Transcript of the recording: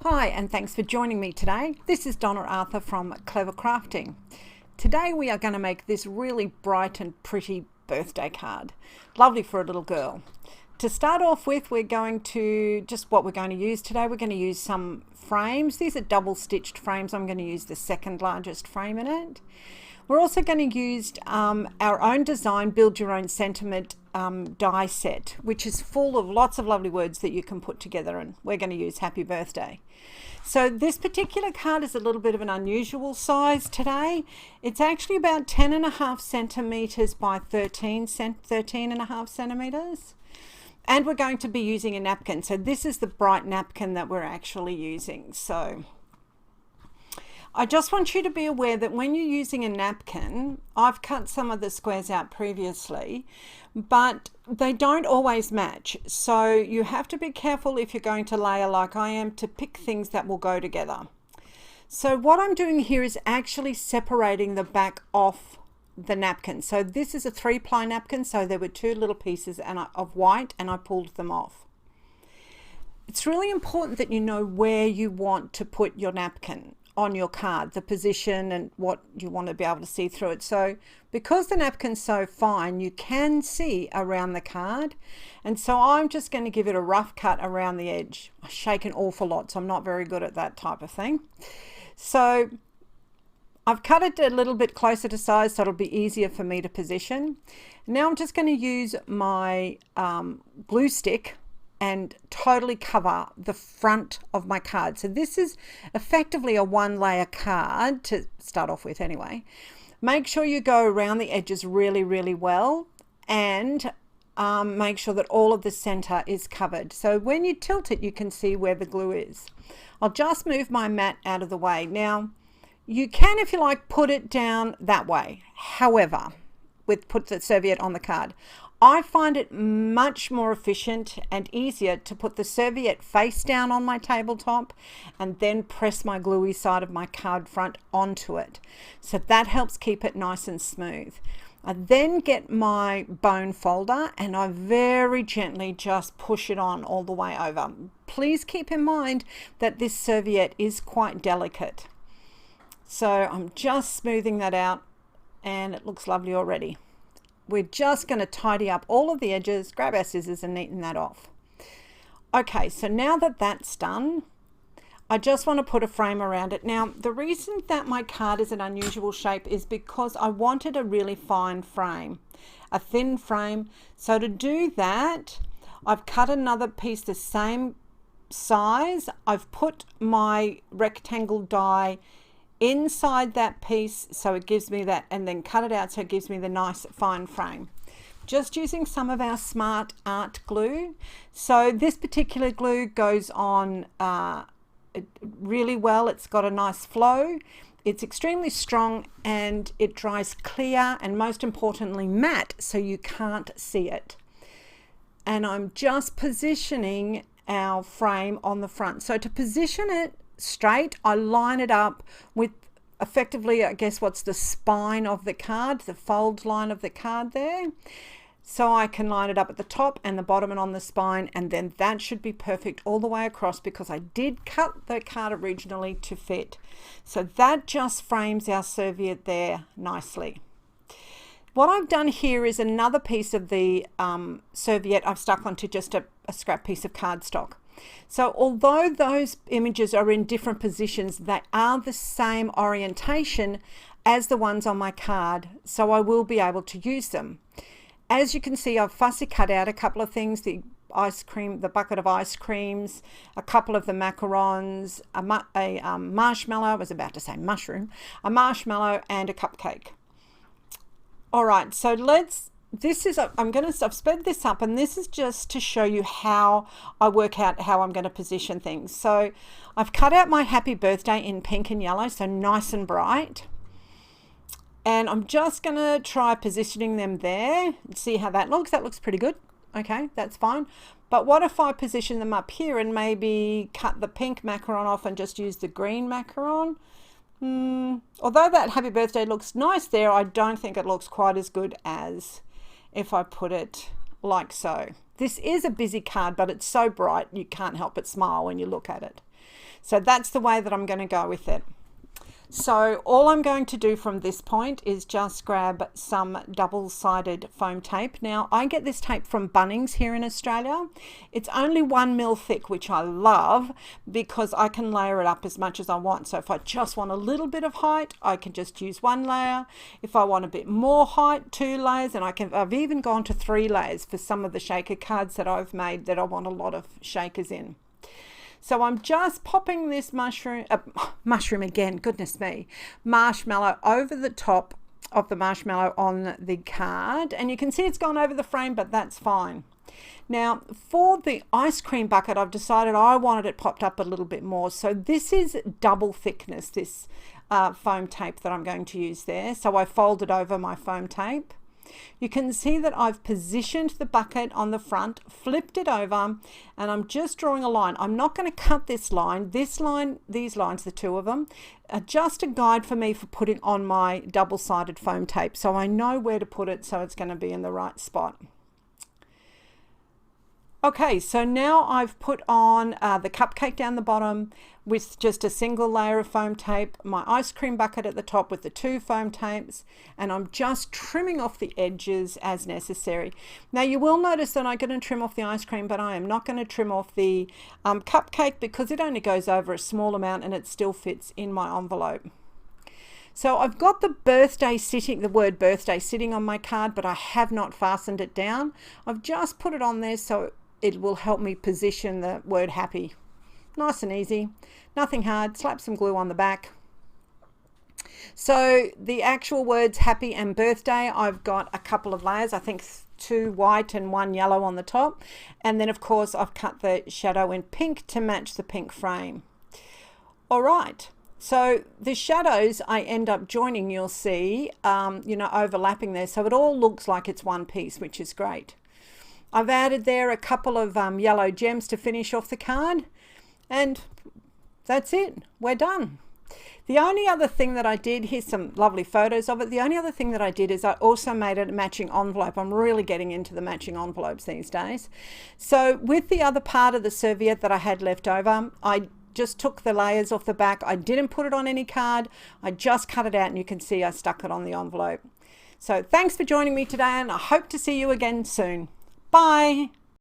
Hi, and thanks for joining me today. This is Donna Arthur from Clever Crafting. Today we are going to make this really bright and pretty birthday card. Lovely for a little girl. To start off with, we're going to, what we're going to use today, we're going to use some frames. These are double stitched frames. I'm going to use the second largest frame in it. We're also going to use our own design, Build Your Own Sentiment die set, which is full of lots of lovely words that you can put together, and we're going to use Happy Birthday. So this particular card is a little bit of an unusual size today. It's actually about 10.5 centimeters by 13.5 centimeters. And we're going to be using a napkin. So this is the bright napkin that we're actually using. So I just want you to be aware that when you're using a napkin, I've cut some of the squares out previously, but they don't always match. So you have to be careful if you're going to layer like I am to pick things that will go together. So what I'm doing here is actually separating the back off the napkin. So this is a 3-ply napkin, so there were 2 little pieces of white and I pulled them off. It's really important that you know where you want to put your napkin on your card, the position and what you want to be able to see through it. So because the napkin's so fine, you can see around the card, and so I'm just going to give it a rough cut around the edge. I shake an awful lot, so I'm not very good at that type of thing. So I've cut it a little bit closer to size so it'll be easier for me to position. Now I'm just going to use my glue stick and totally cover the front of my card. So this is effectively a 1-layer card to start off with anyway. Make sure you go around the edges really well, and make sure that all of the center is covered. So when you tilt it, you can see where the glue is. I'll just move my mat out of the way. Now, you can, if you like, put it down that way. However, put the serviette on the card. I find it much more efficient and easier to put the serviette face down on my tabletop and then press my gluey side of my card front onto it. So that helps keep it nice and smooth. I then get my bone folder and I very gently just push it on all the way over. Please keep in mind that this serviette is quite delicate. So I'm just smoothing that out and it looks lovely already. We're just going to tidy up all of the edges, grab our scissors and neaten that off. Okay, so now that that's done, I just want to put a frame around it. Now, the reason that my card is an unusual shape is because I wanted a really fine frame, a thin frame. So to do that, I've cut another piece the same size. I've put my rectangle die inside that piece so it gives me that, and then cut it out so it gives me the nice fine frame. Just using some of our Smart Art glue. So this particular glue goes on really well. It's got a nice flow. It's extremely strong and it dries clear and most importantly matte, so you can't see it. And I'm just positioning our frame on the front. So to position it straight, I line it up with effectively, I guess, what's the spine of the card, the fold line of the card there. So I can line it up at the top and the bottom and on the spine, and then that should be perfect all the way across because I did cut the card originally to fit. So that just frames our serviette there nicely. What I've done here is another piece of the serviette I've stuck onto just a scrap piece of cardstock. So although those images are in different positions, they are the same orientation as the ones on my card, so I will be able to use them. As you can see, I've fussy cut out a couple of things, the ice cream, the bucket of ice creams, a couple of the macarons, a marshmallow, I was about to say mushroom, a marshmallow and a cupcake. All right, so I've sped this up, and this is just to show you how I work out how I'm going to position things. So I've cut out my Happy Birthday in pink and yellow, so nice and bright. And I'm just going to try positioning them there and see how that looks. That looks pretty good. Okay, that's fine. But what if I position them up here and maybe cut the pink macaron off and just use the green macaron? Although that Happy Birthday looks nice there, I don't think it looks quite as good as if I put it like so. This is a busy card, but it's so bright you can't help but smile when you look at it. So that's the way that I'm going to go with it. So all I'm going to do from this point is just grab some double-sided foam tape. Now I get this tape from Bunnings here in Australia. It's only 1 mil thick, which I love because I can layer it up as much as I want. So if I just want a little bit of height, I can just use 1 layer. If I want a bit more height, 2 layers, and I've even gone to 3 layers for some of the shaker cards that I've made that I want a lot of shakers in. So I'm just popping this mushroom again, goodness me, marshmallow over the top of the marshmallow on the card. And you can see it's gone over the frame, but that's fine. Now for the ice cream bucket, I've decided I wanted it popped up a little bit more. So this is double thickness, this foam tape that I'm going to use there. So I folded over my foam tape. You can see that I've positioned the bucket on the front, flipped it over, and I'm just drawing a line. I'm not going to cut this line, these lines, the 2 of them, are just a guide for me for putting on my double-sided foam tape. So I know where to put it, so it's going to be in the right spot. Okay, so now I've put on the cupcake down the bottom with just a single layer of foam tape, my ice cream bucket at the top with the 2 foam tapes, and I'm just trimming off the edges as necessary. Now you will notice that I'm going to trim off the ice cream, but I am not going to trim off the cupcake because it only goes over a small amount and it still fits in my envelope. So I've got the word birthday sitting on my card, but I have not fastened it down. I've just put it on there so it will help me position the word happy. Nice and easy, nothing hard. Slap some glue on the back. So the actual words happy and birthday, I've got a couple of layers, I think 2 white and 1 yellow on the top. And then of course I've cut the shadow in pink to match the pink frame. All right. So the shadows I end up joining, you'll see, overlapping there. So it all looks like it's one piece, which is great. I've added there a couple of yellow gems to finish off the card, and that's it. We're done. The only other thing that I did, here's some lovely photos of it. The only other thing that I did is I also made it a matching envelope. I'm really getting into the matching envelopes these days. So with the other part of the serviette that I had left over, I just took the layers off the back. I didn't put it on any card. I just cut it out and you can see I stuck it on the envelope. So thanks for joining me today, and I hope to see you again soon. Bye.